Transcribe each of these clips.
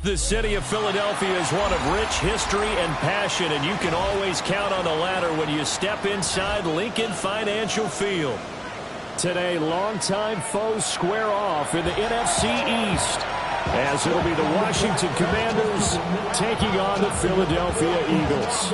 The city of Philadelphia is one of rich history and passion, and you can always count on the latter when you step inside Lincoln Financial Field. Today, longtime foes square off in the NFC East, as it'll be the Washington Commanders taking on the Philadelphia Eagles.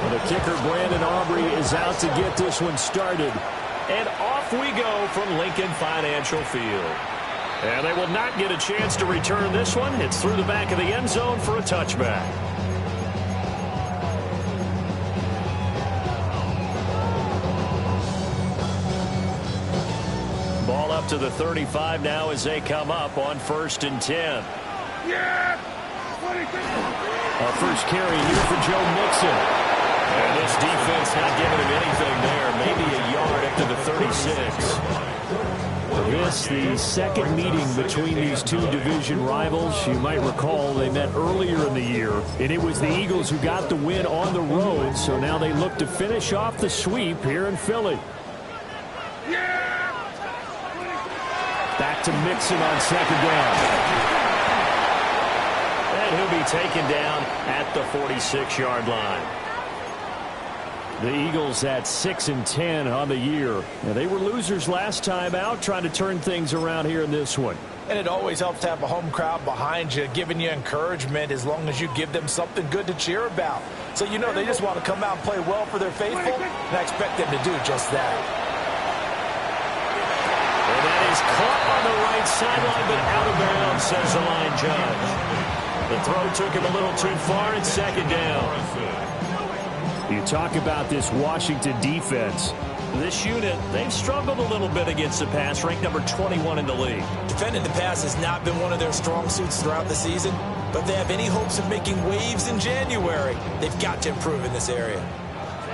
The kicker, Brandon Aubrey, is out to get this one started. And off we go from Lincoln Financial Field. And they will not get a chance to return this one. It's through the back of the end zone for a touchback. Ball up to the 35 now as they come up on 1st and 10. Our first carry here for Joe Mixon. And this defense not giving him anything there. Maybe a yard up to the 36. This, the second meeting between these two division rivals. You might recall they met earlier in the year, and it was the Eagles who got the win on the road. So now they look to finish off the sweep here in Philly. Back to Mixon on 2nd down. And he'll be taken down at the 46-yard line. The Eagles at 6-10 on the year. Now, they were losers last time out, trying to turn things around here in this one. And it always helps to have a home crowd behind you, giving you encouragement as long as you give them something good to cheer about. So you know they just want to come out and play well for their faithful, and I expect them to do just that. And that is caught on the right sideline, but out of bounds, says the line judge. The throw took him a little too far, and 2nd down. You talk about this Washington defense. This unit, they've struggled a little bit against the pass, ranked number 21 in the league. Defending the pass has not been one of their strong suits throughout the season, but they have any hopes of making waves in January. They've got to improve in this area.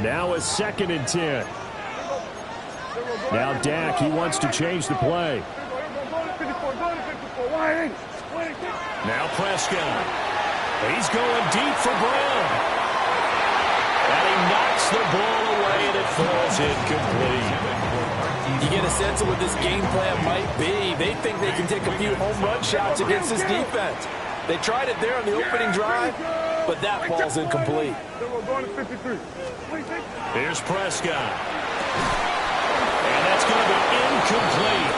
Now a 2nd and 10. Now Dak, he wants to change the play. Now Prescott. He's going deep for Brown. And he knocks the ball away, and it falls incomplete. You get a sense of what this game plan might be. They think they can take a few home run shots against this defense. They tried it there on the opening drive, but that falls incomplete. Here's Prescott. And that's going to be incomplete.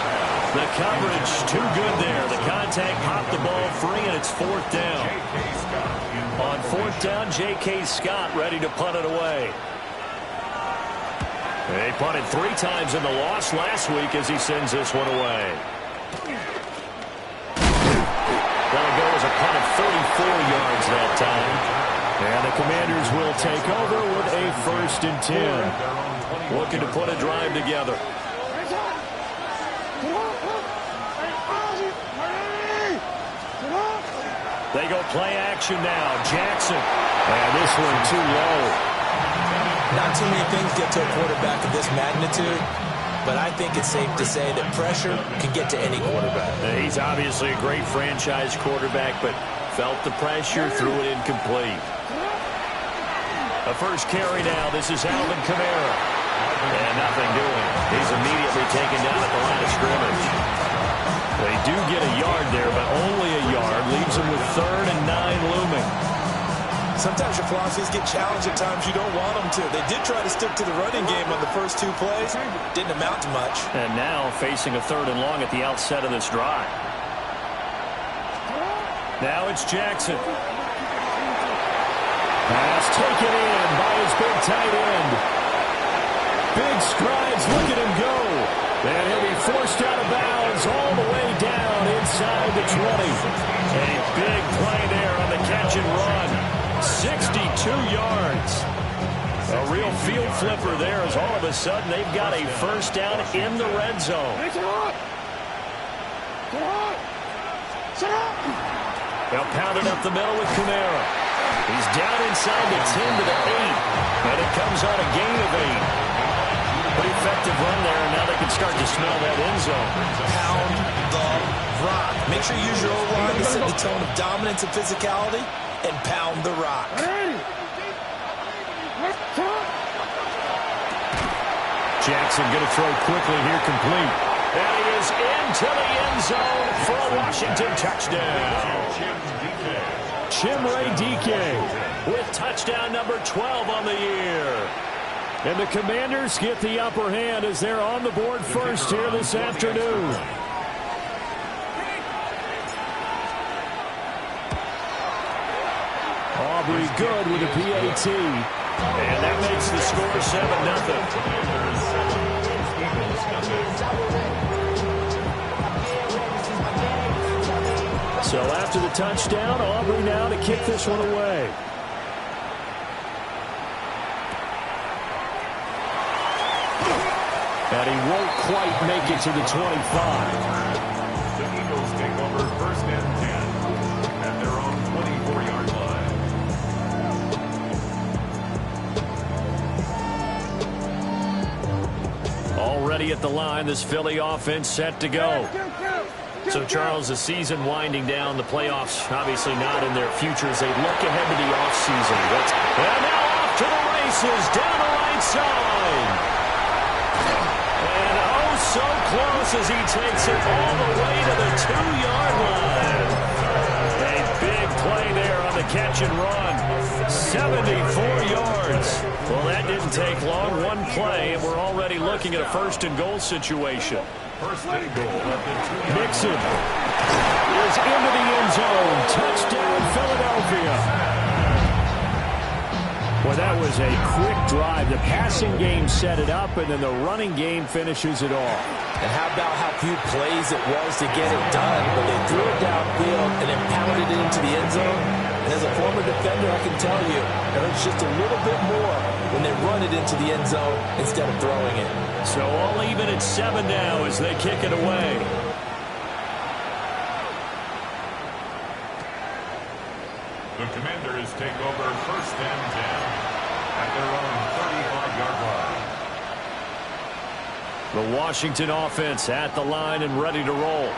The coverage too good there. The contact popped the ball free, and it's 4th down. On 4th down, J.K. Scott ready to punt it away. They punted 3 times in the loss last week as he sends this one away. That'll go as a punt of 34 yards that time. And the Commanders will take over with a 1st and 10. Looking to put a drive together. They go play action now. Jackson. And this one too low. Not too many things get to a quarterback of this magnitude, but I think it's safe to say that pressure can get to any quarterback. He's obviously a great franchise quarterback, but felt the pressure, threw it incomplete. A first carry now. This is Alvin Kamara. And nothing doing. He's immediately taken down at the line of scrimmage. They do get a yard there, but only a yard. Leaves them with 3rd and 9 looming. Sometimes your philosophies get challenged at times you don't want them to. They did try to stick to the running game on the first 2 plays. Didn't amount to much. And now facing a 3rd and long at the outset of this drive. Now it's Jackson. Pass taken in by his big tight end. Big strides. Look at him go. And he'll be forced out of bounds all the way down inside the 20. A big play there on the catch and run. 62 yards. A real field flipper there as all of a sudden they've got a first down in the red zone. They'll pound it up the middle with Kamara. He's down inside the 10 to the 8. And it comes on a gain of 8. But he effective run there, and now they can start to smell that end zone. Pound the rock. Make sure you use your O-line to set the tone of dominance and physicality, and pound the rock. Jackson going to throw quickly here, complete. And he is into the end zone for a Washington touchdown. Chimere Dike with touchdown number 12 on the year. And the Commanders get the upper hand as they're on the board first here this afternoon. Aubrey good with a PAT. And that makes the score 7-0. So after the touchdown, Aubrey now to kick this one away. And he won't quite make it to the 25. The Eagles take over first and 10 at their own 24-yard line. Already at the line, this Philly offense set to go. So, Charles, the season winding down, the playoffs obviously not in their future as they look ahead to the offseason. And now off to the races, down the right side. And oh, so close as he takes it all the way to the 2-yard line. A big play there on the catch and run. 74 yards. Well, that didn't take long. One play, and we're already looking at a first-and-goal situation. First and goal at the 2-yard line. Mixon is into the end zone. Touchdown, Philadelphia. Well, that was a quick drive. The passing game set it up, and then the running game finishes it off. And how about how few plays it was to get it done? But they threw it downfield and then pounded it into the end zone. And as a former defender, I can tell you, it hurts just a little bit more when they run it into the end zone instead of throwing it. So all even at 7 now as they kick it away. The Commanders take over first and 10 at their own 35-yard line. The Washington offense at the line and ready to roll.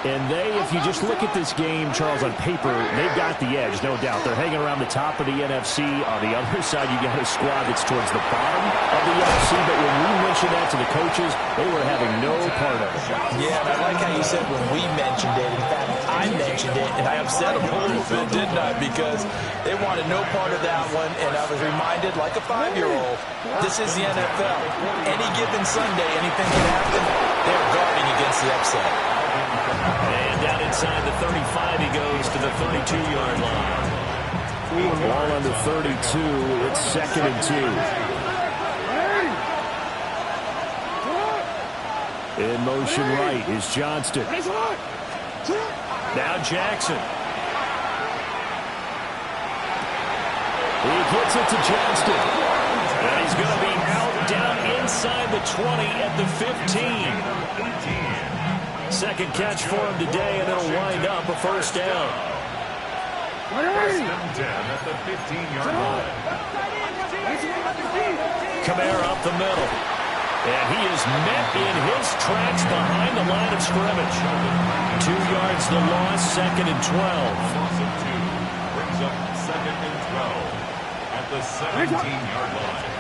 And they, if you just look at this game, Charles, on paper, they've got the edge, no doubt. They're hanging around the top of the NFC. On the other side, you got a squad that's towards the bottom of the NFC. But when we mentioned that to the coaches, they were having no part of it. Yeah, and I like how you said when we mentioned it. In fact, I mentioned it, and I upset them a little bit, didn't I? Because they wanted no part of that one, and I was reminded, like a 5-year-old, this is the NFL. Any given Sunday, anything can happen. They're guarding against the upset. And down inside the 35, he goes to the 32-yard line. Ball under 32. It's 2nd and 2. In motion right is Johnston. Now Jackson. He gets it to Johnston. And he's going to be out down inside the 20 at the 15. Second catch for him today, and it'll wind up a first down. First and 10 at the 15-yard line. Kamara up the middle. And he is met in his tracks behind the line of scrimmage. 2 yards the loss, 2nd and 12. Loss of 2 brings up 2nd and 12 at the 17-yard line.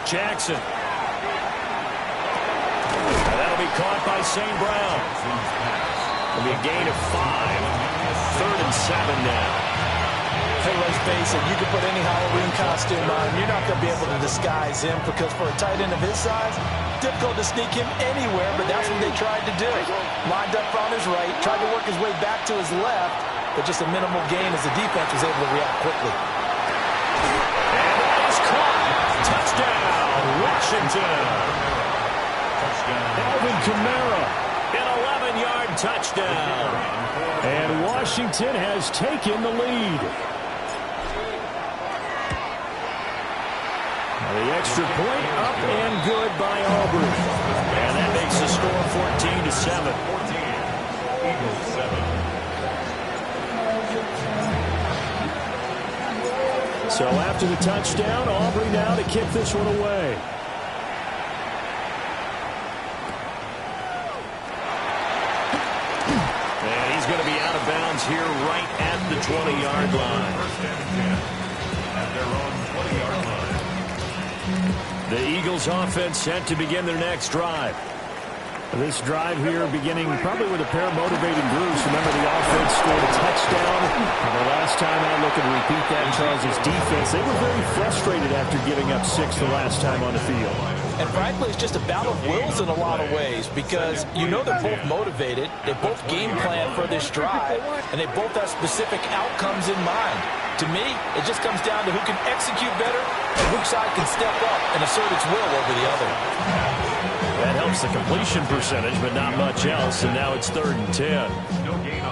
Jackson. That'll be caught by St. Brown. It'll be a gain of 5. 3rd and 7 now. Hey, let's face it, you can put any Halloween costume on, you're not going to be able to disguise him because for a tight end of his size, difficult to sneak him anywhere, but that's what they tried to do. Lined up on his right, tried to work his way back to his left, but just a minimal gain as the defense was able to react quickly. And that is caught. Touchdown, Washington. Alvin Kamara, an 11-yard touchdown. And Washington has taken the lead. The extra point up and good by Aubrey. And that makes the score 14-7. 14, Eagles 7. So after the touchdown, Aubrey now to kick this one away. bounds here right at the 20-yard line. First and 10 at their own 20-yard line. The Eagles offense set to begin their next drive. This drive here beginning probably with a pair of motivated groups. Remember, the offense scored a touchdown. And the last time I look and repeat that, Charles' defense, they were very frustrated after giving up 6 the last time on the field. And frankly, it's just a battle of wills in a lot of ways because you know they're both motivated, they both game plan for this drive, and they both have specific outcomes in mind. To me, it just comes down to who can execute better and which side can step up and assert its will over the other. That helps the completion percentage, but not much else, and now it's 3rd and 10.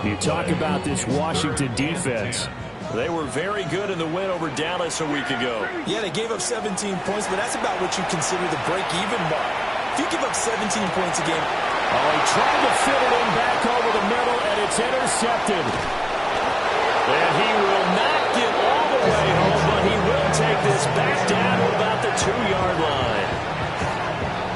You talk about this Washington defense. They were very good in the win over Dallas a week ago. Yeah, they gave up 17 points, but that's about what you consider the break-even mark. If you give up 17 points a game. Oh, he tried to fit it in back over the middle, and it's intercepted. And he will not get all the way home, but he will take this back down to about the 2-yard line.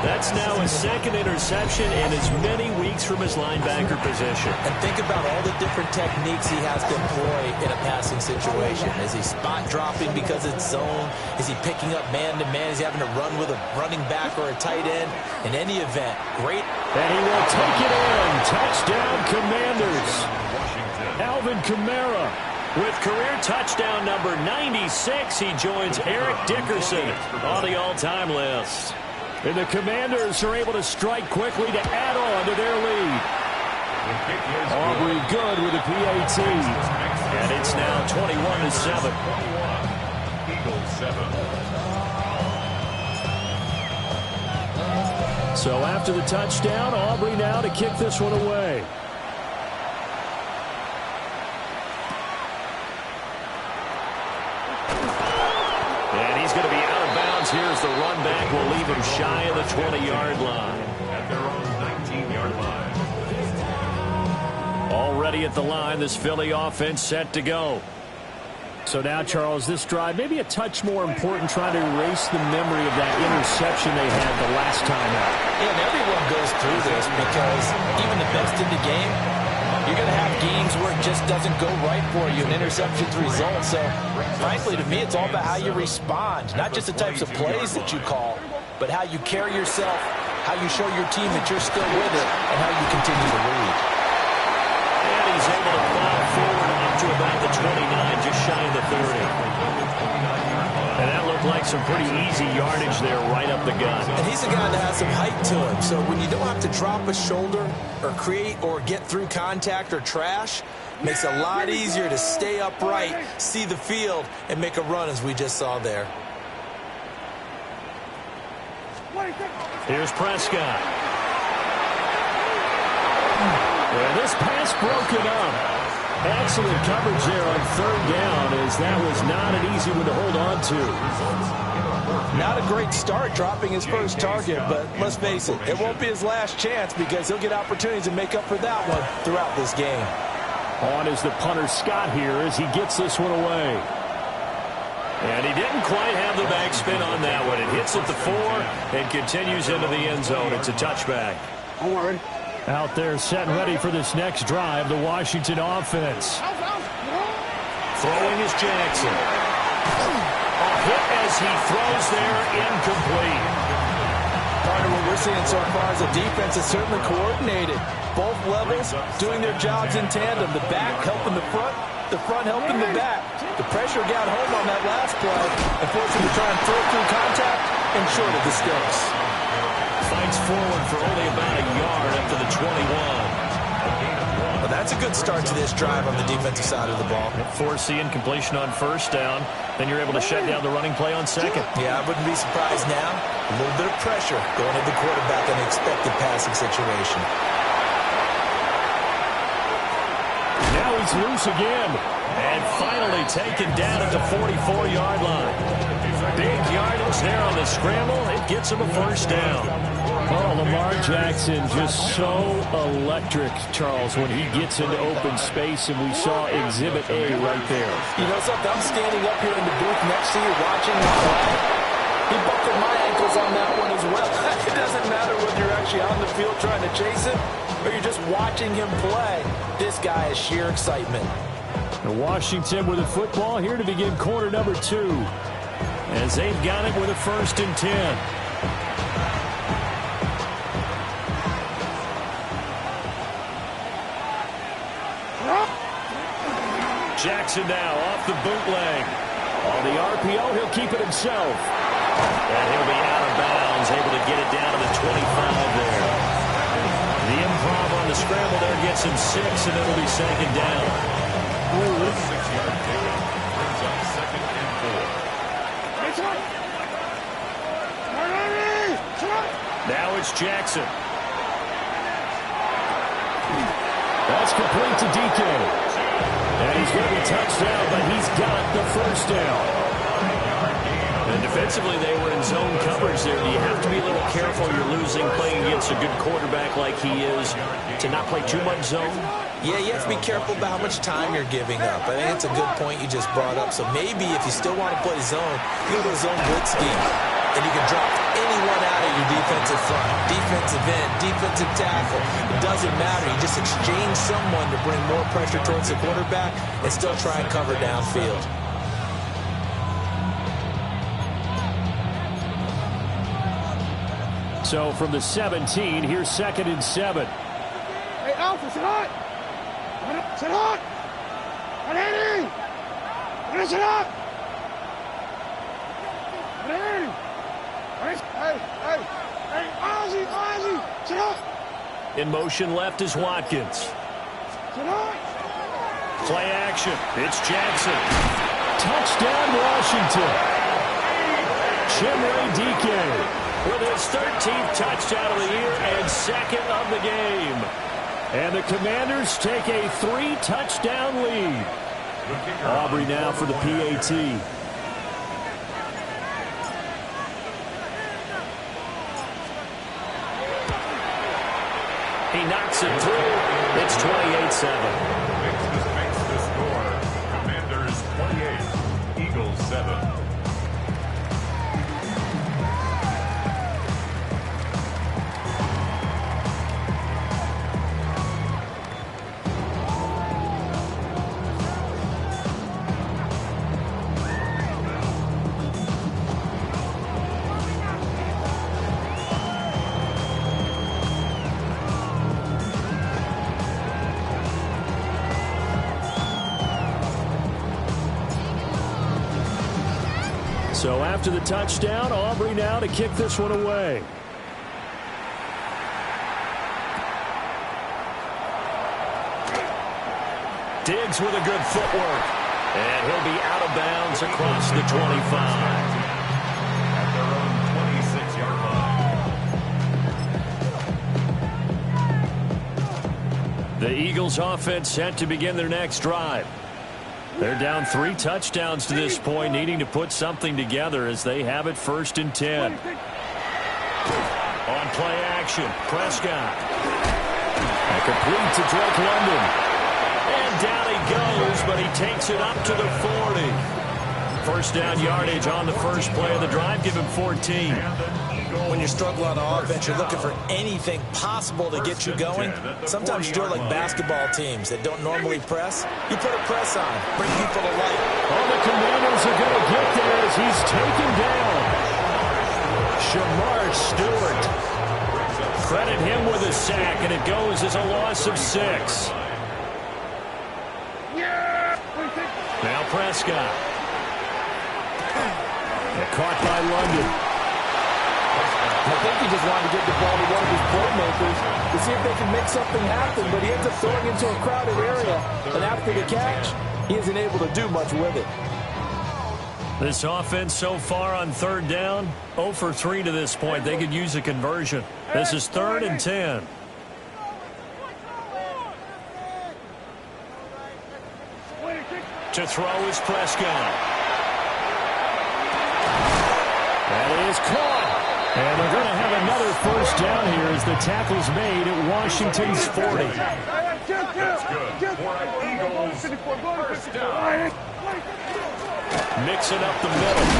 That's now his 2nd interception in as many weeks from his linebacker position. And think about all the different techniques he has to employ in a passing situation. Is he spot dropping because it's zone? Is he picking up man-to-man? Is he having to run with a running back or a tight end? In any event, great. And he will take it in. Touchdown, Commanders. Alvin Kamara. With career touchdown number 96, he joins Eric Dickerson on the all-time list. And the Commanders are able to strike quickly to add on to their lead. Aubrey good with a PAT. And it's now 21-7. Eagles 7. So after the touchdown, Aubrey now to kick this one away. And he's going to be out of bounds here as the run back will leave him shy of the 20-yard line. At their own 19-yard line. Already at the line, this Philly offense set to go. So now, Charles, this drive maybe a touch more important, trying to erase the memory of that interception they had the last time out. And everyone goes through this because even the best in the game, you're going to have games where it just doesn't go right for you, and interceptions result. So, frankly, to me, it's all about how you respond, not just the types of plays that you call, but how you carry yourself, how you show your team that you're still with it, and how you continue to lead. And he's able to plow forward up to about the 29, just shy of the 30. And that looked like some pretty easy yardage there right up the gut. And he's a guy that has some height to him, so when you don't have to drop a shoulder or create or get through contact or trash, makes it a lot easier to stay upright, see the field, and make a run as we just saw there. Here's Prescott. And this pass broken up. Excellent coverage there on 3rd down, as that was not an easy one to hold on to. Not a great start dropping his first target, but let's face it, it won't be his last chance because he'll get opportunities to make up for that one throughout this game. On is the punter Scott here as he gets this one away. And he didn't quite have the backspin on that one. It hits at the 4 and continues into the end zone. It's a touchback. Don't worry. Out there set and ready for this next drive, the Washington offense. Throwing is Jackson. A hit as he throws there, incomplete. Partner, what we're seeing so far is a defense that's certainly coordinated. Both levels doing their jobs in tandem. The back helping the front helping the back. The pressure got home on that last play and forced him to try and throw through contact and short of the sticks. Fights forward for only about a yard up to the 21. Well, that's a good start to this drive on the defensive side of the ball. Force the incompletion on 1st down. Then you're able to shut down the running play on 2nd. Yeah, I wouldn't be surprised now. A little bit of pressure going at the quarterback in an expected passing situation. Now he's loose again. And finally taken down at the 44-yard line. Big yardage there on the scramble. It gets him a 1st down. Oh, Lamar Jackson just so electric, Charles, when he gets into open space, and we saw Exhibit A right there. You know something? I'm standing up here in the booth next to you watching the play. He buckled my ankles on that one as well. It doesn't matter whether you're actually on the field trying to chase him or you're just watching him play, this guy is sheer excitement. And Washington with the football here to begin quarter number 2. As they've got it with a 1st and 10. Jackson now off the bootleg. On the RPO, he'll keep it himself. And he'll be out of bounds, able to get it down to the 25 there. The improv on the scramble there gets him 6, and it'll be 2nd down. 6-yard pickup brings up 2nd and 4. Now it's Jackson. That's complete to DK. And he's going to be touchdown, but he's got the 1st down. And defensively, they were in zone coverage there. You have to be a little careful. You're losing, playing against a good quarterback like he is, to not play too much zone. Yeah, you have to be careful about how much time you're giving up. I think it's a good point you just brought up. So maybe if you still want to play zone, you go to a zone blitz scheme. And you can drop anyone out of your defensive front, defensive end, defensive tackle. It doesn't matter. You just exchange someone to bring more pressure towards the quarterback and still try and cover downfield. So from the 17, here's 2nd and 7. Hey, Alpha, sit hot! Sit hot! Ready? Sit hot! Ready? Hey, Ozzy, sit up. In motion left is Watkins. Sit up. Play action. It's Jackson. Touchdown, Washington. Chimere Dike with his 13th touchdown of the year and 2nd of the game. And the Commanders take a 3-touchdown lead. Aubrey now for the PAT. He knocks it through. It's 28-7. Makes the score. Commanders 28, Eagles 7. So after the touchdown, Aubrey now to kick this one away. Diggs with a good footwork. And he'll be out of bounds across the 25. At their own 26-yard line. The Eagles offense set to begin their next drive. They're down 3 touchdowns to this point, needing to put something together as they have it 1st and 10. On play action, Prescott. And complete to Drake London. And down he goes, but he takes it up to the 40. 1st down yardage on the first play of the drive, give him 14. When you struggle on offense, you're looking for anything possible to get you going. Sometimes you do it like basketball teams that don't normally press. You put a press on, bring people to light. Oh, the Commanders are going to get there as he's taken down. Shamar Stewart. Credit him with a sack, and it goes as a loss of 6. Now Prescott. And caught by London. I think he just wanted to get the ball to one of his playmakers to see if they can make something happen, but he ends up throwing into a crowded area, and after the catch, he isn't able to do much with it. This offense so far on 3rd down, 0 for 3 to this point. They could use a conversion. This is 3rd and 10. To throw is Prescott. That is caught. And they're going to have another 1st down here as the tackle's made at Washington's 40. That's good. For Eagles, 1st down. Mixing up the middle.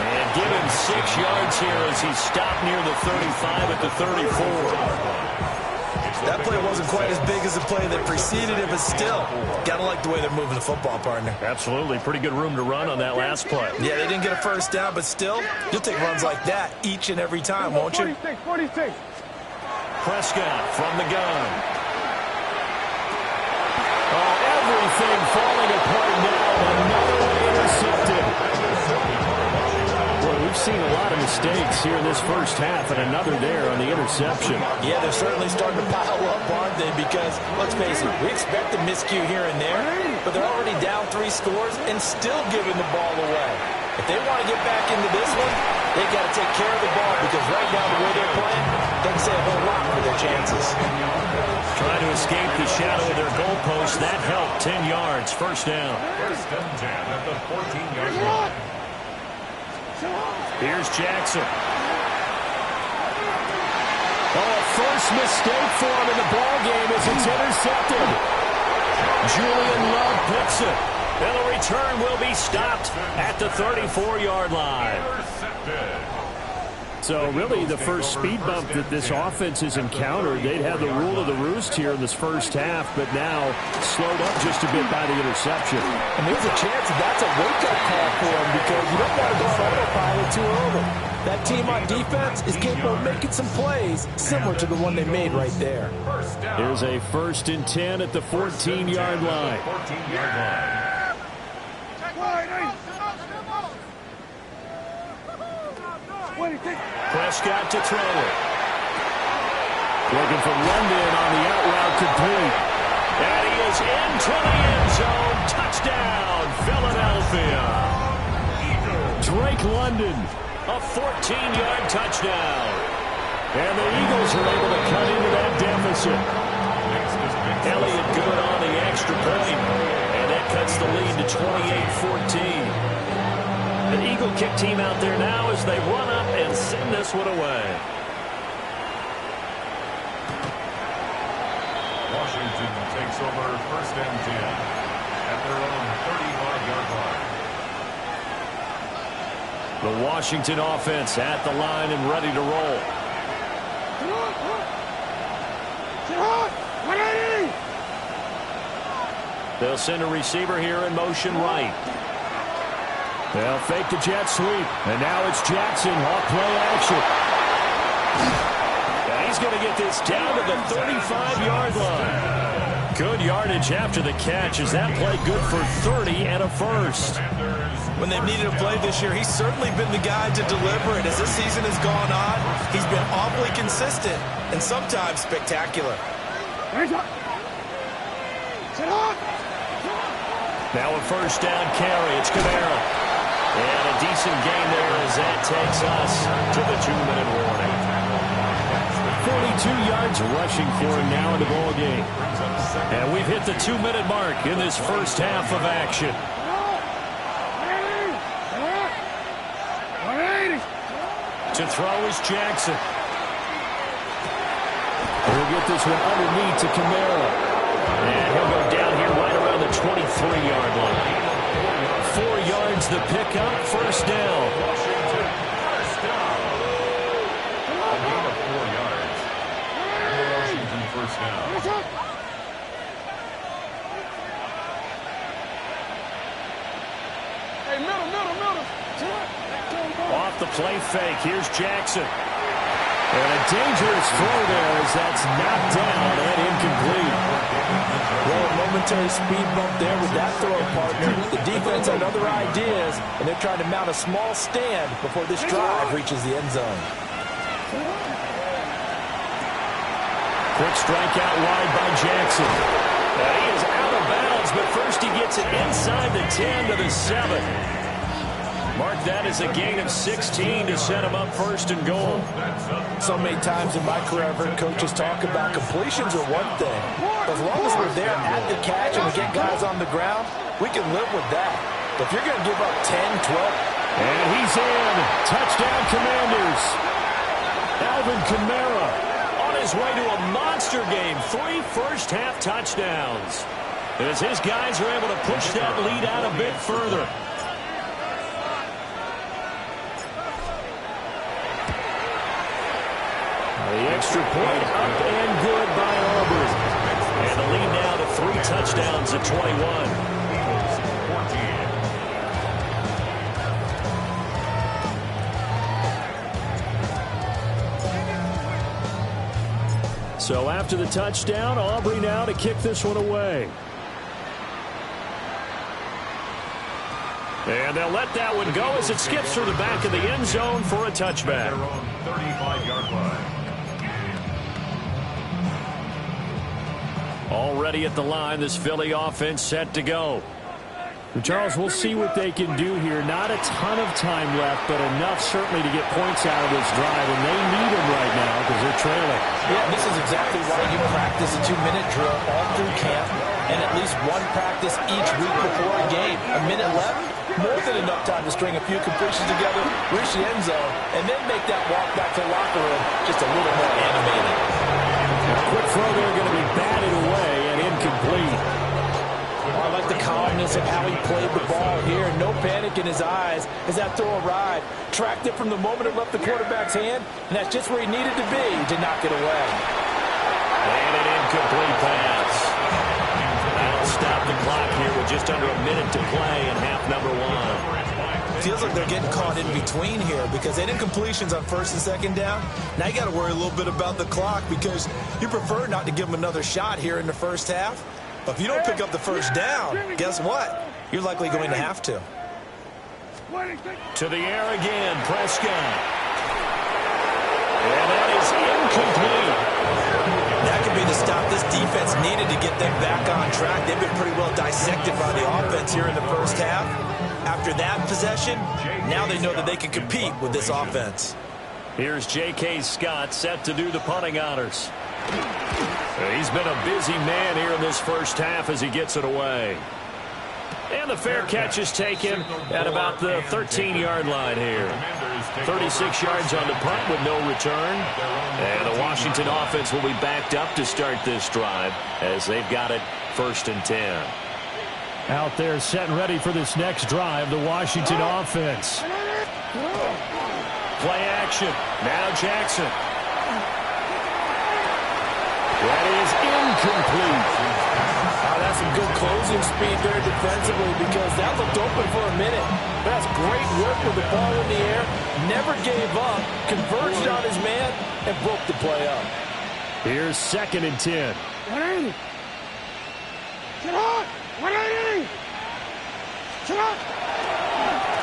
And give him 6 yards here as he's stopped near the 35 at the 34. That play wasn't quite as big as the play that preceded it, but still, gotta like the way they're moving the football, partner. Absolutely. Pretty good room to run on that last play. Yeah, they didn't get a first down, but still, you'll take runs like that each and every time, won't you? 46. Prescott from the gun. Oh, everything falling apart now. Another one intercepted. Well, we've seen a lot of mistakes here in this first half, and another there on the interception. Yeah, they're certainly starting to pile up, aren't they? Because, let's face it, we expect a miscue here and there, but they're already down 3 scores and still giving the ball away. If they want to get back into this one, they've got to take care of the ball, because right now the way they're playing doesn't say a whole lot for their chances. Trying to escape the shadow of their goalpost. That helped. 10 yards. First down. First and 10 at the 14-yard line. Here's Jackson. Oh, a first mistake for him in the ballgame as it's intercepted. Julian Love picks it. And the return will be stopped at the 34-yard line. So really the first speed bump that this offense has encountered, they'd had the rule of the roost here in this first half, but now slowed up just a bit by the interception. And there's a chance that that's a wake-up call for them, because you don't want to go on autopilot too early. That team on defense is capable of making some plays similar to the one they made right there. Here's a 1st and 10 at the 14-yard line. 14-yard line. Prescott to throw it. Looking for London on the out route complete. And he is into the end zone. Touchdown, Philadelphia. Drake London, a 14-yard touchdown. And the Eagles are able to cut into that deficit. Elliott good on the extra point. And that cuts the lead to 28-14. The Eagle kick team out there now as they run up and send this one away. Washington takes over 1st and 10 at their own 35-yard line. The Washington offense at the line and ready to roll. They'll send a receiver here in motion right. They'll fake the jet sweep. And now it's Jackson off play action. And he's going to get this down to the 35-yard line. Good yardage after the catch. Is that play good for 30 and a first? When they've needed a play this year, he's certainly been the guy to deliver it. As this season has gone on, he's been awfully consistent and sometimes spectacular. Now a first down carry. It's Kamara. And a decent gain there as that takes us to the 2-minute warning. 42 yards rushing for him now in the ball game. And we've hit the 2-minute mark in this first half of action. To throw is Jackson. He'll get this one underneath to Kamara. And he'll go down here right around the 23-yard line. 4 yards the pickup, first down. Washington, first down. A gain of 4 yards. And the Washington first down. Hey, middle. Off the play fake, here's Jackson. And a dangerous throw there as that's knocked down and incomplete. Well, a momentary speed bump there with that throw, partner. The defense had other ideas, and they're trying to mount a small stand before this drive reaches the end zone. Quick strike out wide by Jackson. He is out of bounds, but first he gets it inside the 10 to the 7. Mark that as a gain of 16 to set him up first and goal. So many times in my career I've heard coaches talk about completions are one thing. As long as we're there at the catch and we get guys on the ground, we can live with that. But if you're going to give up 10, 12... And he's in. Touchdown, Commanders. Alvin Kamara on his way to a monster game. 3 first-half touchdowns. As his guys are able to push that lead out a bit further. The extra point up and good by the lead now to 3 touchdowns at 21. Eagles 14. So after the touchdown, Aubrey now to kick this one away. And they'll let that one go as it skips through the back of the end zone for a touchback. Their own 35-yard line. Already at the line, this Philly offense set to go. Charles, we'll see what they can do here. Not a ton of time left, but enough certainly to get points out of this drive, and they need them right now because they're trailing. Yeah, this is exactly why you practice a 2-minute drill all through camp and at least one practice each week before a game. A minute left, more than enough time to string a few completions together, reach the end zone, and then make that walk back to the locker room just a little more animated. A quick throw there going to be batted away and incomplete. I like the calmness of how he played the ball here. No panic in his eyes as that throw arrived. Tracked it from the moment it left the quarterback's hand, and that's just where he needed to be to knock it away. And an incomplete pass. That'll stop the clock here with just under a minute to play in half number 1. Feels like they're getting caught in between here because they did incompletions on first and second down. Now you got to worry a little bit about the clock because you prefer not to give them another shot here in the first half. But if you don't pick up the first down, guess what? You're likely going to have to. To the air again, Prescott. And that is incomplete. That could be the stop this defense needed to get them back on track. They've been pretty well dissected by the offense here in the first half. After that possession, now they know that they can compete with this offense. Here's J.K. Scott set to do the punting honors. He's been a busy man here in this first half as he gets it away. And the fair catch is taken at about the 13-yard line here. 36 yards on the punt with no return. And the Washington offense will be backed up to start this drive as they've got it 1st and 10. Out there set and ready for this next drive, the Washington offense. Play action. Now Jackson. That is incomplete. That's some good closing speed there defensively because that looked open for a minute. That's great work with the ball in the air. Never gave up, converged on his man, and broke the play up. Here's 2nd and 10. 180. Sit up. 180. Sit up.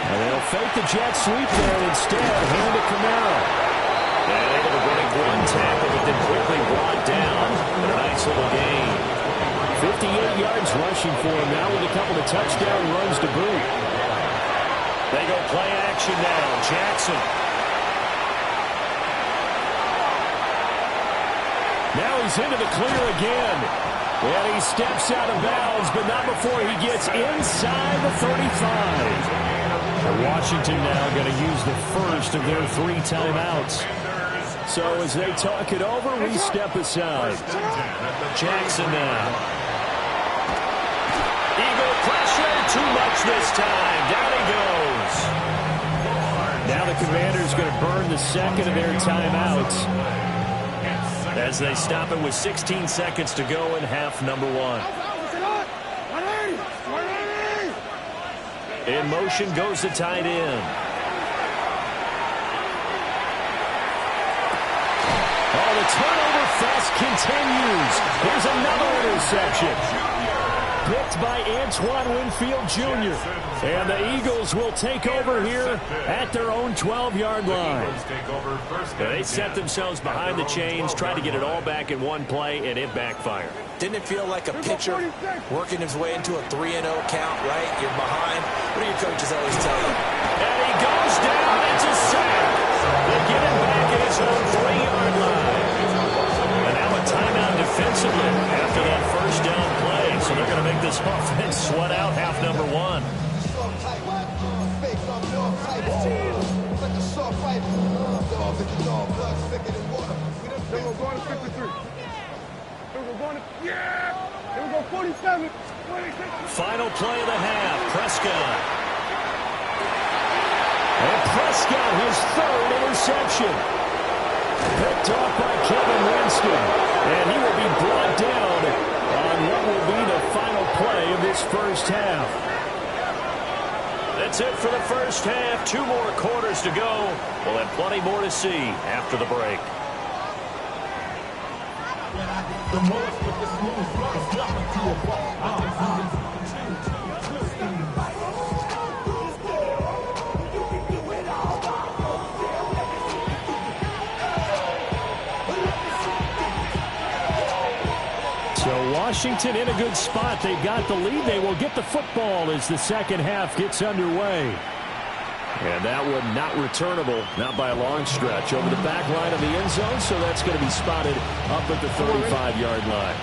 And they'll fake the jet sweep there and instead hand to Kamara. And able to break one tackle, but then quickly brought down. And a nice little gain. 58 yards rushing for him now with a couple of touchdown runs to boot. They go play action now. Jackson. Now he's into the clear again. And he steps out of bounds, but not before he gets inside the 35. Washington now going to use the first of their 3 timeouts. So as they talk it over, we step aside. Jackson now. Eagle pressure, too much this time. Down he goes. Now the Commanders going to burn the second of their timeouts as they stop it with 16 seconds to go in half number 1. In motion goes the tight end. Oh, the turnover fest continues. Here's another interception. Picked by Antoine Winfield Jr. And the Eagles will take over here at their own 12-yard line. They set themselves behind the chains, trying to get it all back in one play, and it backfired. Didn't it feel like a pitcher working his way into a 3-0 count, right? You're behind. What do your coaches always tell you? And he goes down. It's a sack. They get him back at his own 3-yard line. And now a timeout defensively after that first down play. So they're going to make this offense sweat out half number 1. Then we're going to 53. Then we're going to, yeah! Then we go 47. 26. Final play of the half. Prescott. And Prescott, his 3rd interception. Picked off by Kevin Winston. And he will be brought down on play of this first half. That's it for the first half. 2 more quarters to go. We'll have plenty more to see after the break. So Washington in a good spot. They've got the lead. They will get the football as the second half gets underway. And that one not returnable, not by a long stretch, over the back line of the end zone, so that's going to be spotted up at the 35-yard line.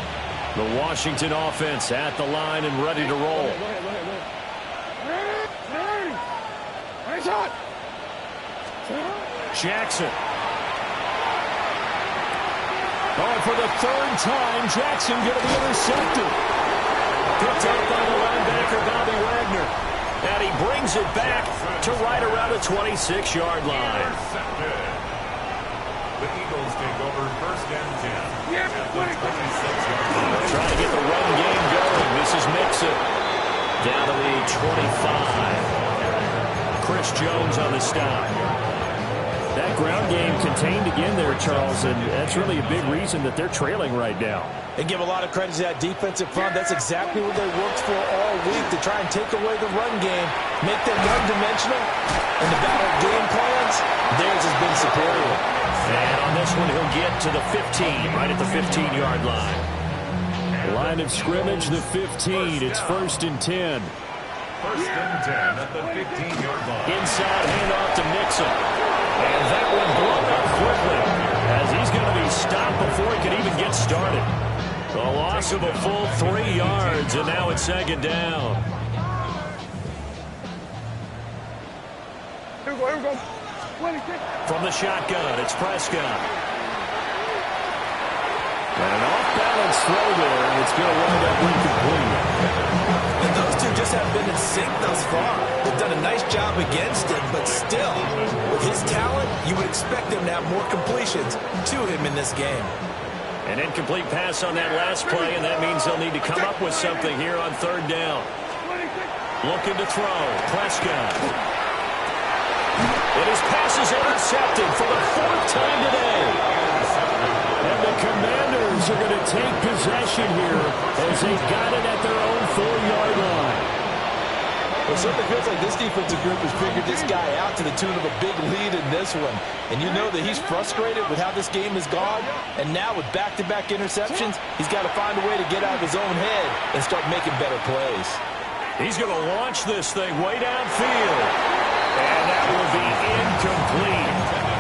The Washington offense at the line and ready to roll. Jackson. Oh, for the third time, Jackson going to be intercepted. Picked up by the linebacker, Bobby Wagner. And he brings it back to right around the 26-yard line. The Eagles take over first and 10 at the 26-yard line. Trying to get the run game going. This is Mixon. Down to the 25. Chris Jones on the stop. That ground game contained again there, Charles, and that's really a big reason that they're trailing right now. They give a lot of credit to that defensive front. That's exactly what they worked for all week, to try and take away the run game, make them one-dimensional. And the battle of game plans, theirs has been superior. And on this one, he'll get to the 15, right at the 15-yard line. Line of scrimmage, the 15. It's first and 10. First and 10 at the 15-yard line. Inside handoff to Mixon. And that one blown up quickly as he's going to be stopped before he can even get started. A loss of a full 3 yards, and now it's second down. Here we go, here we go. From the shotgun, it's Prescott. And an off-balance throw there, and it's going to wind up incomplete. And those two just haven't been in sync thus far. They've done a nice job against him, but still, with his talent, you would expect him to have more completions to him in this game. An incomplete pass on that last play, and that means they'll need to come up with something here on third down. Looking to throw. Prescott. And his pass is intercepted for the 4th time today. And the Commanders are going to take possession here as they got it at their own 4-yard line. Well, it certainly feels like this defensive group has figured this guy out to the tune of a big lead in this one. And you know that he's frustrated with how this game has gone. And now with back-to-back interceptions, he's got to find a way to get out of his own head and start making better plays. He's going to launch this thing way downfield. And that will be incomplete.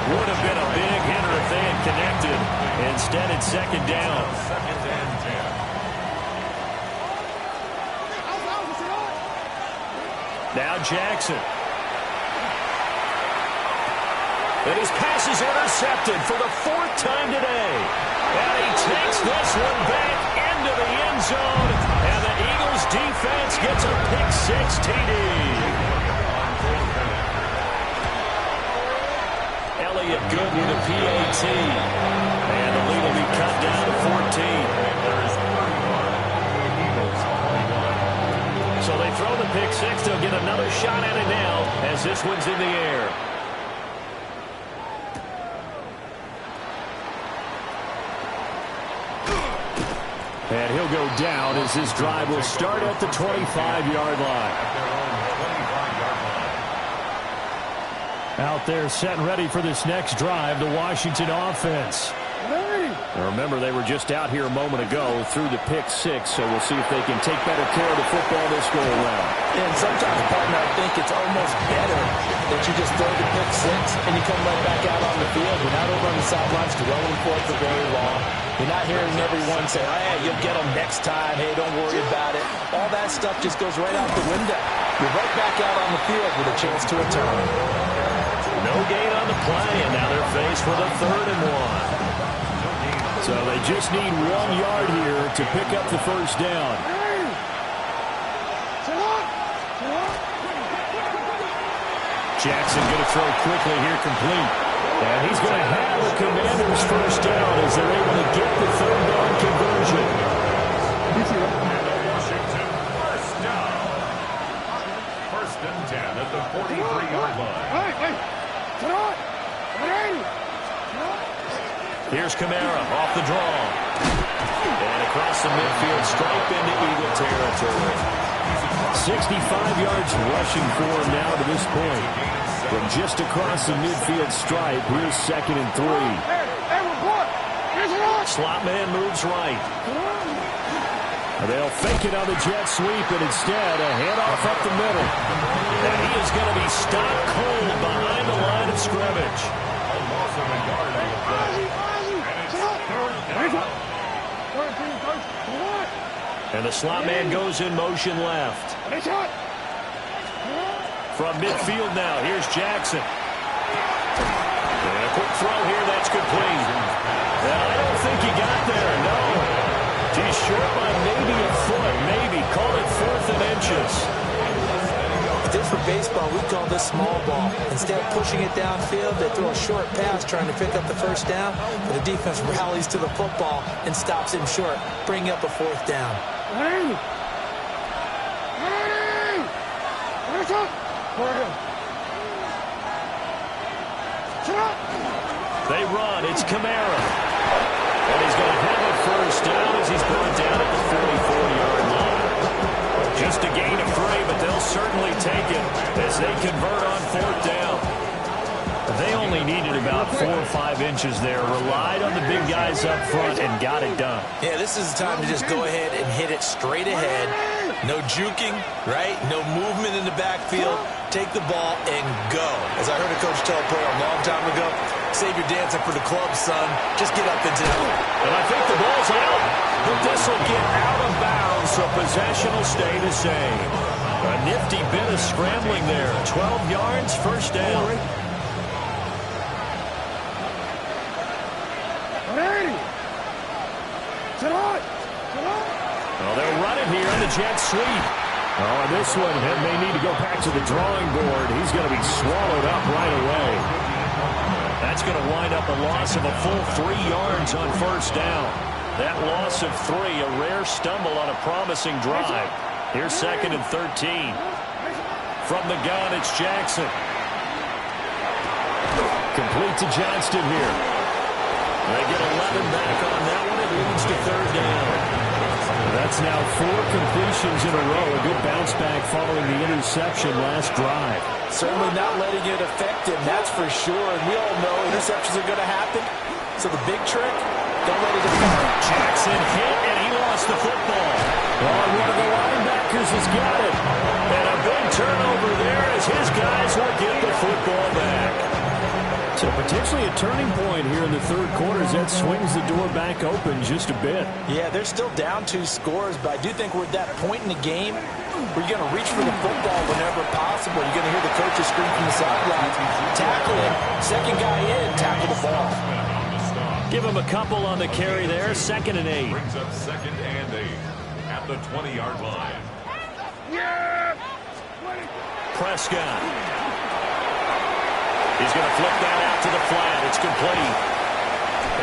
Would have been a big hitter if they had connected. Instead, it's second down. Second and 10. Now Jackson. And his pass is intercepted for the 4th time today. And he takes this one back into the end zone. And the Eagles defense gets a pick-6 TD. Elliott good with a PAT. And the lead will be cut down to 14. So they throw the pick-6. They'll get another shot at it now as this one's in the air. And he'll go down as this drive will start at the 25-yard line. Out there set and ready for this next drive, the Washington offense. Now remember, they were just out here a moment ago through the pick-6, so we'll see if they can take better care of the football this go-around. And sometimes, partner, I think it's almost better that you just throw the pick-6 and you come right back out on the field. You're not over on the sidelines dwelling for it for very long. You're not hearing everyone say, hey, you'll get them next time. Hey, don't worry about it. All that stuff just goes right out the window. You're right back out on the field with a chance to return. No gain on the play, and now they're faced with a 3rd and 1. So they just need 1 yard here to pick up the first down. Jackson going to throw quickly here, complete. And he's going to have the Commanders' first down as they're able to get the 3rd down conversion. And the Washington 20-yard line. Here's Kamara off the draw. And across the midfield stripe into Eagle territory. 65 yards rushing for him now to this point. From just across the midfield stripe, here's 2nd and 3. Slot man moves right. They'll fake it on the jet sweep, and instead a handoff up the middle. And he is going to be stopped cold behind the line of scrimmage. A loss of a yard on the play. And it's 3rd down. And the slot man goes in motion left. From midfield now, here's Jackson. And a quick throw here, that's complete. And I don't think he got there, no. He's short by maybe a foot, maybe. Call it 4th and inches. If this were baseball, we'd call this small ball. Instead of pushing it downfield, they throw a short pass trying to pick up the 1st down, but the defense rallies to the football and stops him short, bringing up a 4th down. They run. It's Kamara. And he's going to have a 1st down as he's brought down at the 44-yard line. Just a gain of 3, but they'll certainly take it as they convert on 4th down. They only needed about 4 or 5 inches there. Relied on the big guys up front and got it done. Yeah, this is the time to just go ahead and hit it straight ahead. No juking, right? No movement in the backfield. Take the ball and go. As I heard a coach tell a player a long time ago, save your dancing for the club, son. Just get up and down. And I think the ball's out. But this will get out of bounds, so possession will stay the same. A nifty bit of scrambling there. 12 yards, 1st down. Well, they'll run it here on the jet sweep. Oh, this one may need to go back to the drawing board. He's going to be swallowed up right away. That's going to wind up a loss of a full 3 yards on 1st down. That loss of 3, a rare stumble on a promising drive. Here's 2nd and 13. From the gun, it's Jackson. Complete to Johnston here. They get 11 back on that one. It leads to 3rd down. That's now 4 completions in a row. A good bounce back following the interception last drive. Certainly not letting it affect him, that's for sure. And we all know interceptions are going to happen. So the big trick, don't let it affect him. Jackson hit, and he lost the football. Oh, one of the linebackers has got it. And a big turnover there as his guys will get the football back. So potentially a turning point here in the 3rd quarter as that swings the door back open just a bit. Yeah, they're still down 2 scores, but I do think we're at that point in the game where you're going to reach for the football whenever possible. You're going to hear the coaches scream from the sidelines. Tackle him. 2nd guy in, tackle the ball. Give him a couple on the carry there. 2nd and 8. Brings up 2nd and 8 at the 20-yard line. Prescott. He's going to flip that out to the flat. It's complete.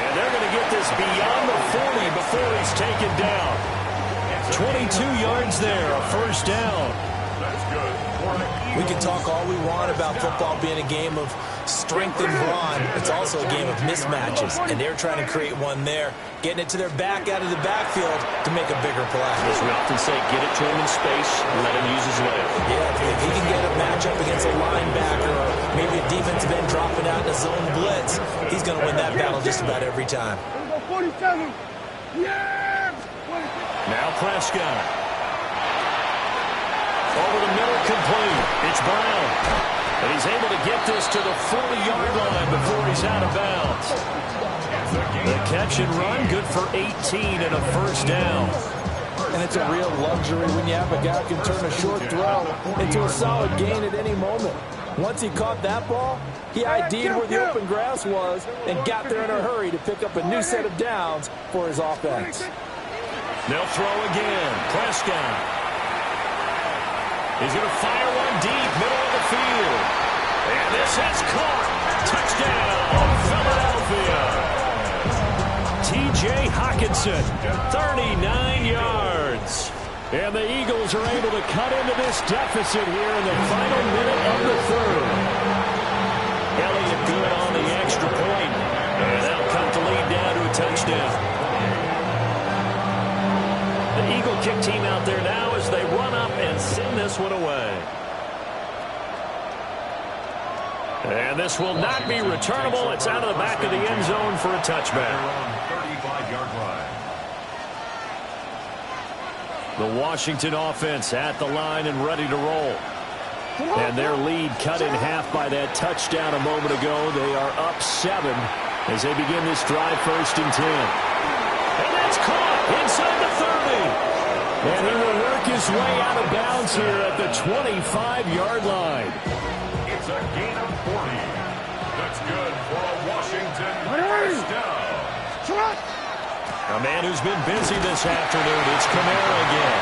And they're going to get this beyond the 40 before he's taken down. 22 yards there, a 1st down. That's good. We can talk all we want about football being a game of strength and brawn. It's also a game of mismatches, and they're trying to create one there, getting it to their back out of the backfield to make a bigger play. As we often say, get it to him in space, let him use his leg. Yeah, if he can get a matchup against a linebacker or maybe a defensive end dropping out in a zone blitz, he's going to win that battle just about every time. 47. Now Prescott. Over the middle, complete. It's Brown. And he's able to get this to the 40-yard line before he's out of bounds. The catch and run, good for 18 and a 1st down. And it's a real luxury when you have a guy who can turn a short throw into a solid gain at any moment. Once he caught that ball, he ID'd where the open grass was and got there in a hurry to pick up a new set of downs for his offense. They'll throw again. Prescott. He's going to fire one deep, middle of the field. And this has caught. Touchdown, Philadelphia. T.J. Hockenson, 39 yards. And the Eagles are able to cut into this deficit here in the final minute of the third. Elliott good on the extra point. And that'll cut the lead down to a touchdown. The Eagle kick team out there now as they run up and send this one away. And this will not be returnable. It's out of the back of the end zone for a touchback. 35-yard line. The Washington offense at the line and ready to roll. And their lead cut in half by that touchdown a moment ago. They are up 7 as they begin this drive, 1st and 10. And that's caught inside the 30. And he will work his way out of bounds here at the 25-yard line. It's a gain of 40. That's good for a Washington first down. A man who's been busy this afternoon. It's Kamara again.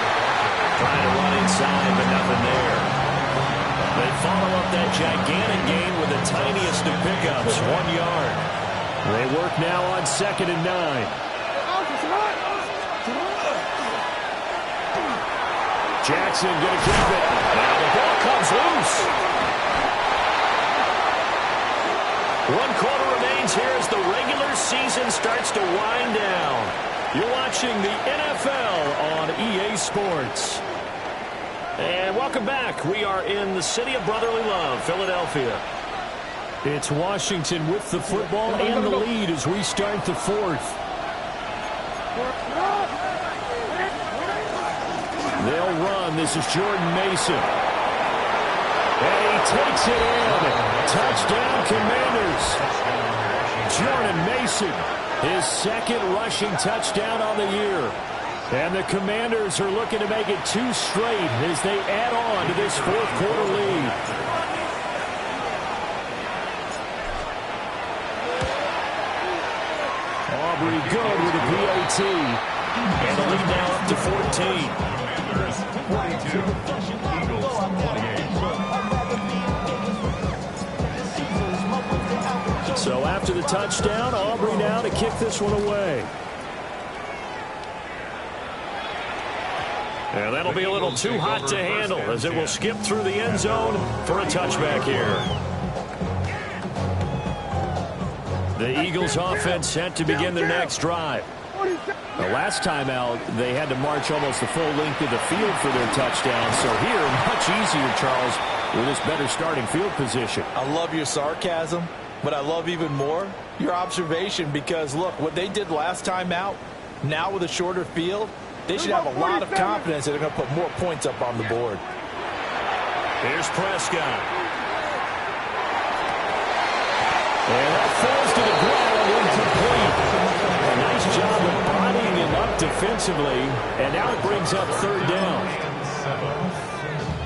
Trying to run inside, but nothing there. They follow up that gigantic gain with the tiniest of pickups, 1 yard. They work now on 2nd and 9. Jackson going to keep it. Now the ball comes loose. 1 quarter remains here as the regular season starts to wind down. You're watching the NFL on EA Sports. And welcome back. We are in the city of brotherly love, Philadelphia. It's Washington with the football and the lead as we start the 4th. They'll run. This is Jordan Mason. And he takes it in. Touchdown, Commanders. Jordan Mason, his 2nd rushing touchdown on the year. And the Commanders are looking to make it 2 straight as they add on to this 4th quarter lead. Aubrey good with a PAT. And the lead now up to 14. Commanders 42, Eagles 28. So after the touchdown, Aubrey now to kick this one away. And that'll be a little too hot to handle as it will skip through the end zone for a touchback here. The Eagles offense set to begin their next drive. The last time out, they had to march almost the full length of the field for their touchdown. So here, much easier, Charles, with this better starting field position. I love your sarcasm, but I love even more your observation because, look, what they did last time out, now with a shorter field, they should have a lot of confidence that they're going to put more points up on the board. Here's Prescott. And that falls to the ground, incomplete. A nice job of bodying him up defensively, and now it brings up 3rd down.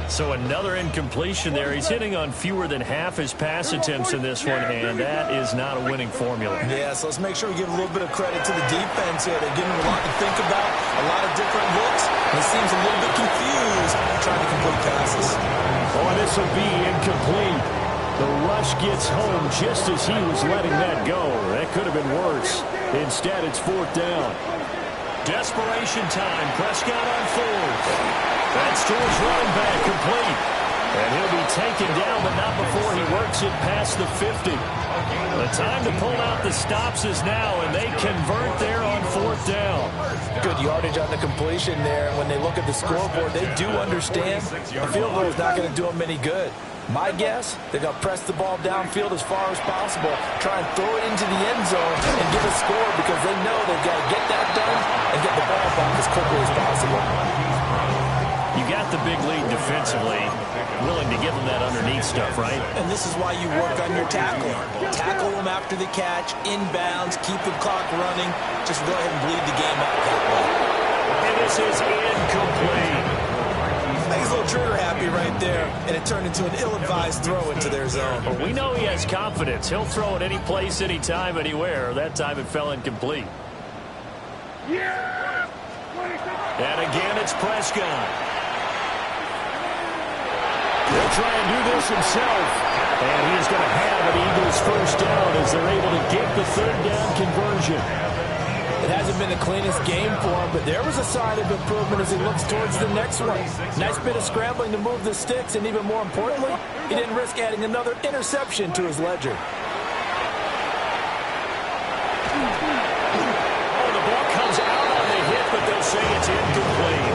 So another incompletion there. He's hitting on fewer than half his pass attempts in this one, and that is not a winning formula. Yeah, so let's make sure we give a little bit of credit to the defense here. They're giving him a lot to think about, a lot of different looks, and he seems a little bit confused trying to complete passes. Oh, and this will be incomplete. The rush gets home just as he was letting that go. That could have been worse. Instead, it's 4th down. Desperation time. Prescott on 4th. That's to his running back, complete. And he'll be taken down, but not before he works it past the 50. The time to pull out the stops is now, and they convert there on 4th down. Good yardage on the completion there. And when they look at the scoreboard, they do understand a field goal is not going to do them any good. My guess, they're going to press the ball downfield as far as possible, try and throw it into the end zone and get a score because they know they've got to get that done and get the ball back as quickly as possible. You got the big lead defensively, willing to give them that underneath stuff, right? And this is why you work on your tackle. Tackle them after the catch, inbounds, keep the clock running. Just go ahead and bleed the game out that way. And this is incomplete. I think he's a little trigger happy right there, and it turned into an ill-advised throw into their zone. Well, we know he has confidence. He'll throw it any place, anytime, anywhere. That time it fell incomplete. Yeah! And again, it's Prescott. He'll try and do this himself. And he's going to have an Eagles 1st down as they're able to get the 3rd down conversion. It hasn't been the cleanest game for him, but there was a sign of improvement as he looks towards the next one. Nice bit of scrambling to move the sticks, and even more importantly, he didn't risk adding another interception to his ledger. Oh, the ball comes out on the hit, but they'll say it's incomplete.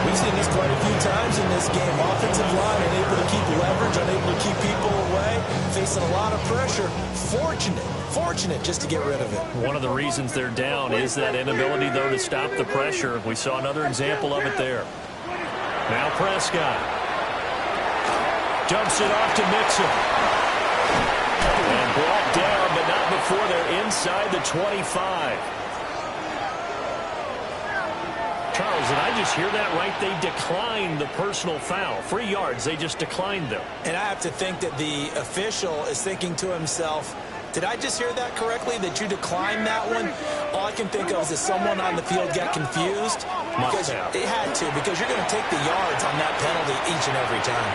We've seen this quite a few times in this game. Offensive line unable to keep leverage, unable to keep people away, facing a lot of pressure. Fortunate just to get rid of it. One of the reasons they're down is that inability, though, to stop the pressure. We saw another example of it there. Now Prescott dumps it off to Mixon. And brought down, but not before they're inside the 25. Charles, did I just hear that right? They declined the personal foul. 3 yards, they just declined them. And I have to think that the official is thinking to himself, did I just hear that correctly, that you declined that one? All I can think of is that someone on the field got confused. Because it had to, because you're going to take the yards on that penalty each and every time.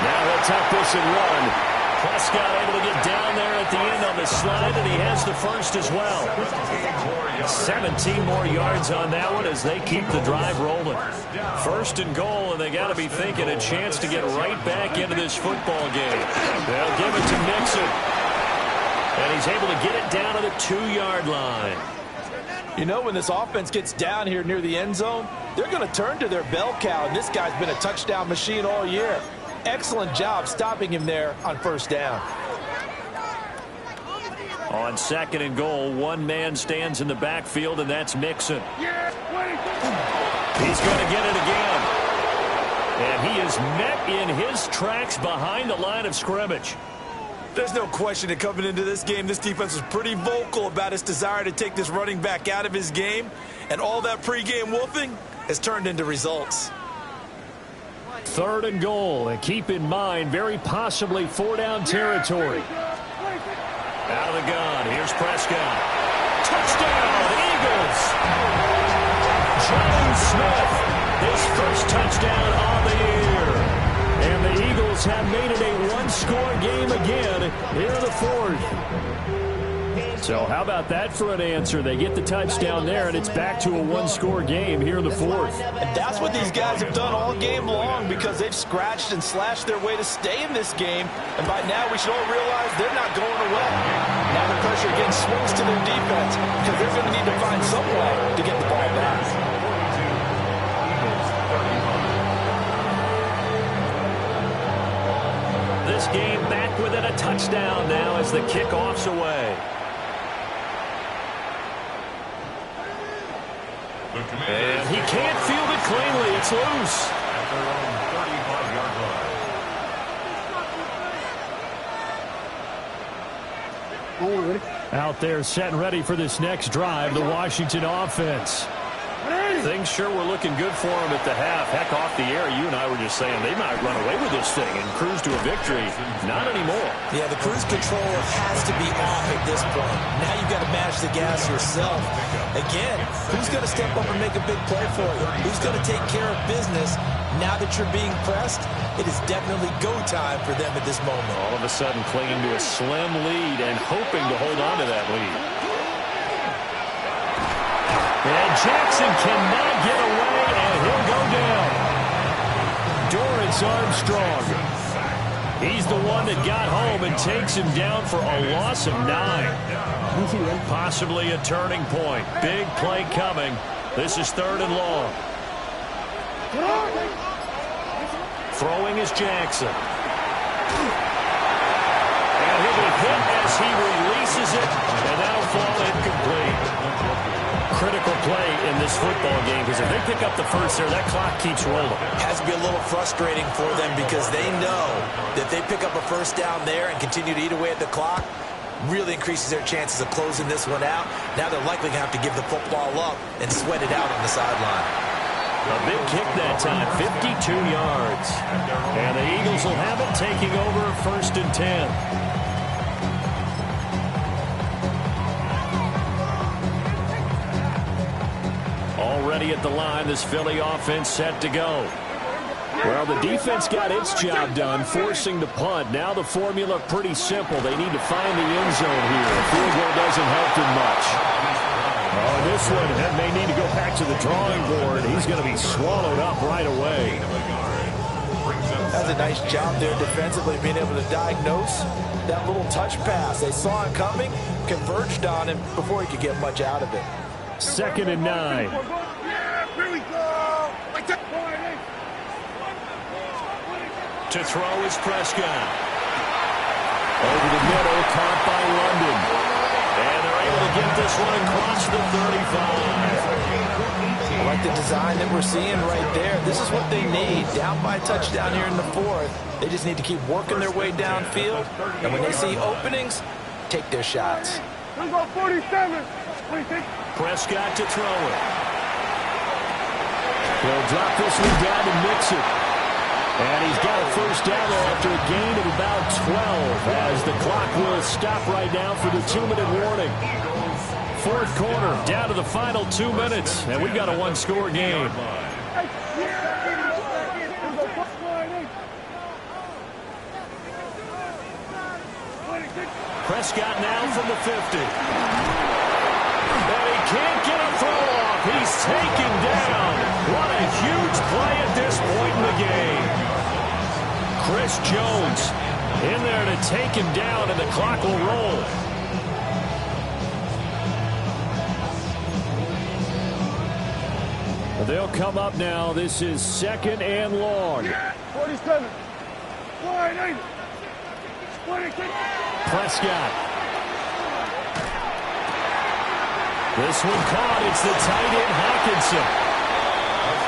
Now he'll tuck this and run. Prescott able to get down there at the end on the slide, and he has the first as well. 17 more yards on that one as they keep the drive rolling. First and goal, and they got to be thinking a chance to get right back into this football game. They'll give it to Mixon. And he's able to get it down to the 2-yard line. You know, when this offense gets down here near the end zone, they're going to turn to their bell cow, and this guy's been a touchdown machine all year. Excellent job stopping him there on first down. On second and goal, one man stands in the backfield, and that's Mixon. He's going to get it again. And he is met in his tracks behind the line of scrimmage. There's no question that coming into this game, this defense was pretty vocal about its desire to take this running back out of his game. And all that pregame wolfing has turned into results. Third and goal, and keep in mind, very possibly 4-down territory. Out of the gun, here's Prescott. Touchdown, Eagles! John Smith, his first touchdown on the year. And the Eagles have made it a one-score game again here in the fourth. So how about that for an answer? They get the touchdown there, and it's back to a one-score game here in the fourth. And that's what these guys have done all game long, because they've scratched and slashed their way to stay in this game. And by now, we should all realize they're not going away. Now the pressure again swings to their defense, because they're going to need to find some way to get the ball back. This game back within a touchdown now as the kickoff's away. And he can't field it cleanly. It's loose. At their own 35-yard line. Out there set and ready for this next drive, the Washington offense. Things sure were looking good for him at the half. Heck, off the air, you and I were just saying they might run away with this thing and cruise to a victory. Not anymore. Yeah, the cruise control has to be off at this point. Now you've got to manage the gas yourself. Again, who's going to step up and make a big play for you? Who's going to take care of business now that you're being pressed? It is definitely go time for them at this moment. All of a sudden clinging to a slim lead and hoping to hold on to that lead. And Jackson cannot get away, and he'll go down. Dorrance Armstrong. He's the one that got home and takes him down for a loss of 9. Possibly a turning point. Big play coming. This is third and long. Throwing is Jackson. And he'll be hit as he releases it, and that'll fall incomplete. Critical play in this football game, because if they pick up the first there, that clock keeps rolling. Has to be a little frustrating for them, because they know that they pick up a first down there and continue to eat away at the clock, really increases their chances of closing this one out. Now they're likely going to have to give the football up and sweat it out on the sideline. A big kick that time, 52 yards. And the Eagles will have it, taking over first and 10. Already at the line, this Philly offense set to go. Well, the defense got its job done, forcing the punt. Now the formula pretty simple. They need to find the end zone here. A field goal doesn't help them much. Oh, this one may need to go back to the drawing board. He's going to be swallowed up right away. That's a nice job there defensively, being able to diagnose that little touch pass. They saw it coming, converged on him before he could get much out of it. 2nd and 9. Yeah, here we go. To throw is Prescott. Over the middle, caught by London. And they're able to get this one across the 35. I like the design that we're seeing right there. This is what they need. Down by a touchdown here in the 4th. They just need to keep working their way downfield. And when they see openings, take their shots. Let's go 47. Prescott to throw it. They'll drop this one down to Mixon. And he's got a first down there after a gain of about 12 as the clock will stop right now for the 2-minute warning. 4th quarter, down to the final 2 minutes, and we've got a one-score game. Prescott now from the 50. And he can't get a throw off. He's taken down. What a huge play at this point in the game. Chris Jones in there to take him down, and the clock will roll. They'll come up now. This is 2nd and long. 47. 48. 46. Prescott. This one caught. It's the tight end, Hawkinson.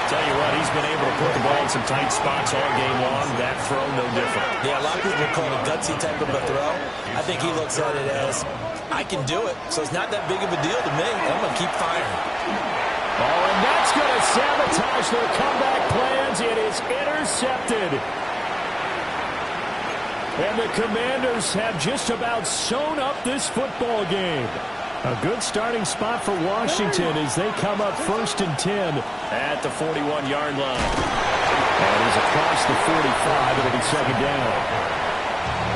Tell you what, he's been able to put the ball in some tight spots all game long. That throw, no different. Yeah, a lot of people call it a gutsy type of a throw. I think he looks at it as, I can do it, so it's not that big of a deal to me. I'm going to keep firing. Oh, and that's going to sabotage their comeback plans. It is intercepted. And the Commanders have just about sewn up this football game. A good starting spot for Washington as they come up 1st and 10 at the 41-yard line. And he's across the 45. It'll be 2nd down.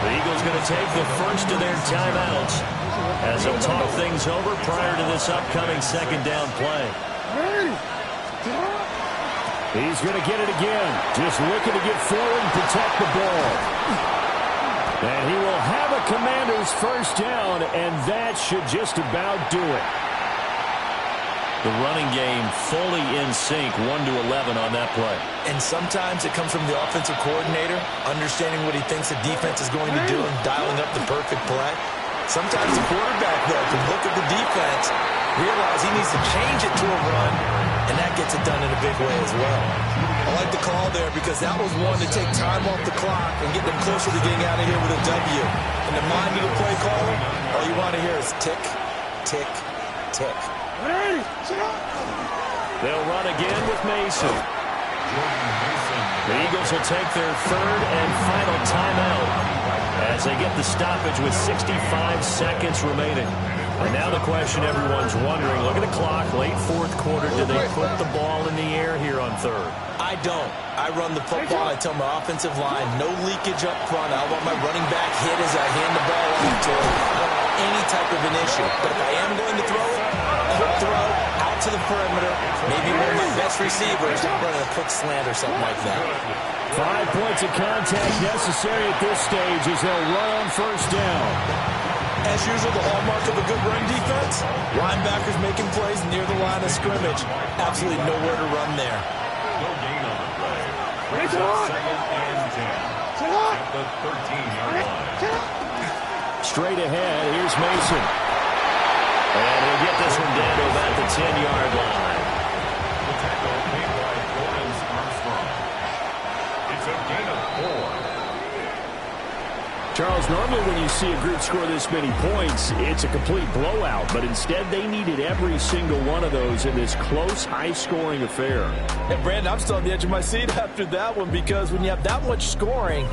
The Eagles going to take the first of their timeouts as they'll talk things over prior to this upcoming 2nd down play. He's going to get it again. Just looking to get forward and protect the ball. And he will have a Commander's first down, and that should just about do it. The running game fully in sync, 1-11 on that play. And sometimes it comes from the offensive coordinator, understanding what he thinks the defense is going to do and dialing up the perfect play. Sometimes the quarterback, though, can look at the defense, realize he needs to change it to a run, and that gets it done in a big way as well. I like the call there because that was one to take time off the clock and get them closer to getting out of here with a W. In the mind of the play caller, all you want to hear is tick, tick, tick. They'll run again with Mason. The Eagles will take their 3rd and final timeout as they get the stoppage with 65 seconds remaining. And now the question everyone's wondering, look at the clock, late 4th quarter, do they put the ball in the air here on 3rd? I don't. I run the football. I tell my offensive line, no leakage up front. I want my running back hit as I hand the ball off to him. I don't want any type of an issue. But if I am going to throw it, quick throw, out to the perimeter, maybe one of my best receivers running a quick slant or something like that. 5 points of contact necessary at this stage as they'll run on 1st down. As usual, the hallmark of a good run defense, linebackers making plays near the line of scrimmage. Absolutely nowhere to run there. No gain on the play. Brings up 2nd and 10 at the 13-yard line. Straight ahead, here's Mason. And he'll get this one down to about the 10-yard line. The tackle made by Lawrence Armstrong. It's a gain of 4. Charles, normally when you see a group score this many points, it's a complete blowout. But instead, they needed every single one of those in this close, high-scoring affair. And Brandon, I'm still on the edge of my seat after that one because when you have that much scoring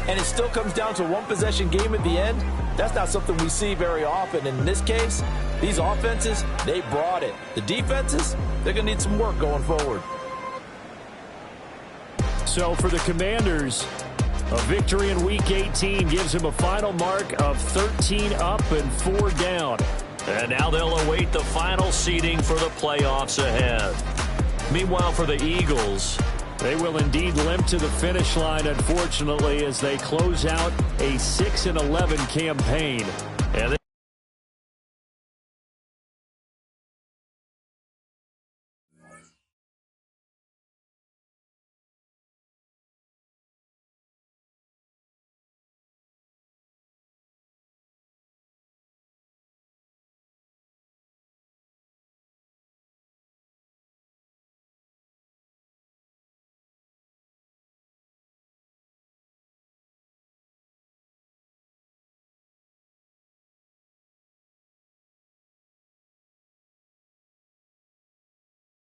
and it still comes down to a one-possession game at the end, that's not something we see very often. And in this case, these offenses, they brought it. The defenses, they're going to need some work going forward. So for the Commanders, a victory in Week 18 gives them a final mark of 13 up and 4 down. And now they'll await the final seeding for the playoffs ahead. Meanwhile, for the Eagles, they will indeed limp to the finish line, unfortunately, as they close out a 6-11 campaign.